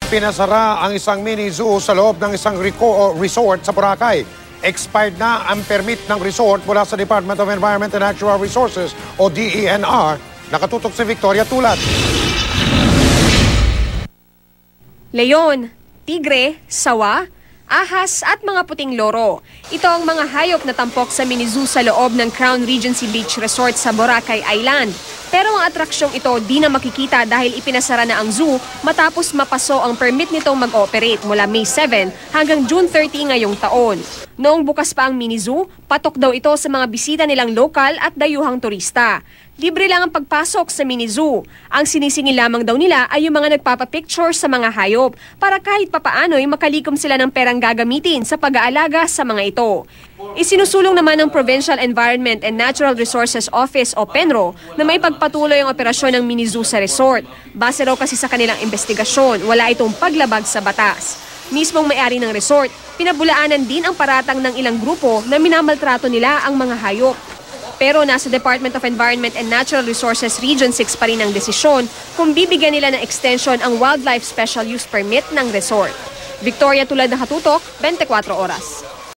Pinasara ang isang mini zoo sa loob ng isang resort sa Boracay. Expired na ang permit ng resort mula sa Department of Environment and Natural Resources o DENR. Nakatutok si Victoria Tulad. Leon, tigre, sawa, ahas at mga puting loro. Ito ang mga hayop na tampok sa mini zoo sa loob ng Crown Regency Beach Resort sa Boracay Island. Pero ang atraksyong ito di na makikita dahil ipinasara na ang zoo matapos mapaso ang permit nitong mag-operate mula May 7 hanggang June 30 ngayong taon. Noong bukas pa ang mini zoo, patok daw ito sa mga bisita nilang lokal at dayuhang turista. Libre lang ang pagpasok sa mini zoo. Ang sinisingil lamang daw nila ay yung mga nagpapapicture sa mga hayop para kahit papaano'y makalikom sila ng perang gagamitin sa pag-aalaga sa mga ito. Isinusulong naman ng Provincial Environment and Natural Resources Office o PENRO na may pagpatuloy ang operasyon ng mini zoo sa resort. Base raw kasi sa kanilang investigasyon, wala itong paglabag sa batas. Mismong may-ari ng resort, pinabulaanan din ang paratang ng ilang grupo na minamaltrato nila ang mga hayop. Pero nasa Department of Environment and Natural Resources Region 6 pa rin ang desisyon kung bibigyan nila ng extension ang Wildlife Special Use Permit ng resort. Victoria Tulad, nakatutok, 24 oras.